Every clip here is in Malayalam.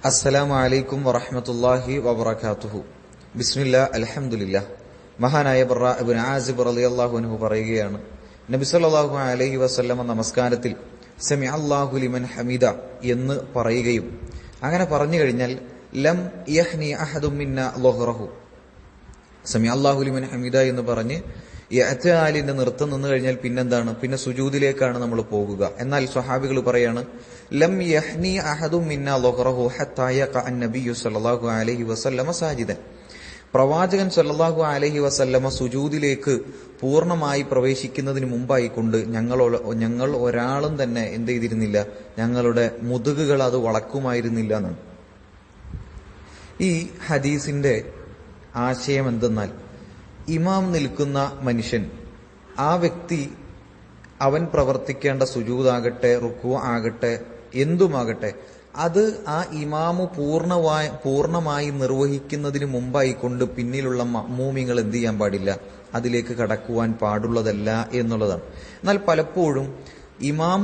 അസ്സലാമു അലൈക്കും വറഹ്മത്തുള്ളാഹി വബറകാതുഹു. ബിസ്മില്ലാഹ് അൽഹംദുലില്ലാഹ്. മഹാനായ ബറാ ഇബ്നു ആസിബ് റളിയല്ലാഹു അൻഹു പറയുകയാണ്, നബി സല്ലല്ലാഹു അലൈഹി വസല്ലമ നമസ്കാരത്തിൽ സമിഅ അല്ലാഹു ലിമൻ ഹമിദ എന്ന് പറയുകയും അങ്ങനെ പറഞ്ഞു കഴിഞ്ഞാൽ ലം യഹ്നി അഹദും മിന്ന ളുഹ്റഹു, സമിഅ അല്ലാഹു ലിമൻ ഹമിദ എന്ന് പറഞ്ഞ് ഇഅ്തിദാലിന്റെ നൃത്തം നിന്ന് കഴിഞ്ഞാൽ പിന്നെന്താണ്, പിന്നെ സുജൂദിലേക്കാണ് നമ്മൾ പോകുക. എന്നാൽ സ്വഹാബികൾ പറയാണ്, ലം യഹ്നി അഹദും മിന്ന ളുഹ്റഹു ഹത്താ യഖഅ നബിയ്യു സല്ലല്ലാഹു അലൈഹി വസല്ലമ സാജിദൻ. പ്രവാചകൻ സല്ലല്ലാഹു അലൈഹി വസല്ലമ സുജൂദിലേക്ക് പൂർണ്ണമായി പ്രവേശിക്കുന്നതിന് മുമ്പായിക്കൊണ്ട് ഞങ്ങൾ ഒരാളും തന്നെ എന്ത് ചെയ്തിരുന്നില്ല, ഞങ്ങളുടെ മുതുകുകൾ അത് വളക്കുമായിരുന്നില്ല എന്നാണ്. ഈ ഹദീസിന്റെ ആശയം എന്തെന്നാൽ, ഇമാം നിൽക്കുന്ന മനുഷ്യൻ, ആ വ്യക്തി അവൻ പ്രവർത്തിക്കേണ്ട സുജൂദാകട്ടെ റുക്കൂ ആകട്ടെ എന്തുമാകട്ടെ, അത് ആ ഇമാമു പൂർണ്ണമായി നിർവഹിക്കുന്നതിന് മുമ്പായിക്കൊണ്ട് പിന്നിലുള്ള മഅ്മൂമിങ്ങൾ എന്ത് ചെയ്യാൻ പാടില്ല, അതിലേക്ക് കടക്കുവാൻ പാടുള്ളതല്ല എന്നുള്ളതാണ്. എന്നാൽ പലപ്പോഴും ഇമാം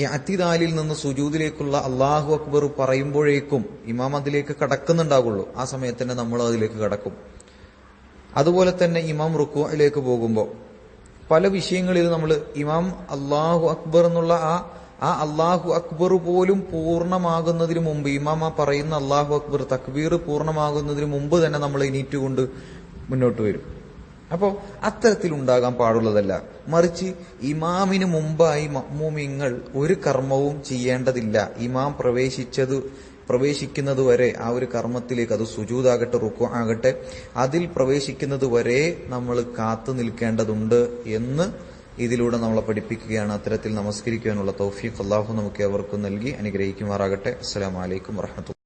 ഇഅ്തിദാലിൽ നിന്ന് സുജൂദിലേക്കുള്ള അല്ലാഹു അക്ബർ പറയുമ്പോഴേക്കും ഇമാം അതിലേക്ക് കടക്കുന്നുണ്ടാകുള്ളൂ. ആ സമയത്ത് തന്നെ നമ്മൾ അതിലേക്ക് കടക്കും. അതുപോലെ തന്നെ ഇമാം റുക്കൂഇലേക്ക് പോകുമ്പോൾ പല വിഷയങ്ങളിൽ നമ്മൾ ഇമാം അല്ലാഹു അക്ബർ എന്നുള്ള ആ അല്ലാഹു അക്ബർ പോലും പൂർണ്ണമാകുന്നതിന് മുമ്പ്, ഇമാം ആ പറയുന്ന അല്ലാഹു അക്ബർ തക്ബീർ പൂർണ്ണമാകുന്നതിന് മുമ്പ് തന്നെ നമ്മൾ എണീറ്റുകൊണ്ട് മുന്നോട്ട് വരും. അപ്പോൾ അത്തരത്തിലുണ്ടാകാൻ പാടുള്ളതല്ല. മറിച്ച് ഇമാമിന് മുമ്പായി മഅ്മൂമിങ്ങൾ ഒരു കർമ്മവും ചെയ്യേണ്ടതില്ല. ഇമാം പ്രവേശിക്കുന്നത് വരെ ആ ഒരു കർമ്മത്തിലേക്ക്, അത് സുജൂദാകട്ടെ റുക്കൂ ആകട്ടെ, അതിൽ പ്രവേശിക്കുന്നത് വരെ നമ്മൾ കാത്തു നിൽക്കേണ്ടതുണ്ട് എന്ന് ഇതിലൂടെ നമ്മളെ പഠിപ്പിക്കുകയാണ്. അത്തരത്തിൽ നമസ്കരിക്കാനുള്ള തൗഫീഖ് അല്ലാഹു നമുക്ക് ഏവർക്കും നൽകി അനുഗ്രഹിക്കുമാറാകട്ടെ. അസ്സലാമു അലൈക്കും വറഹ്മത്തുള്ളാഹി.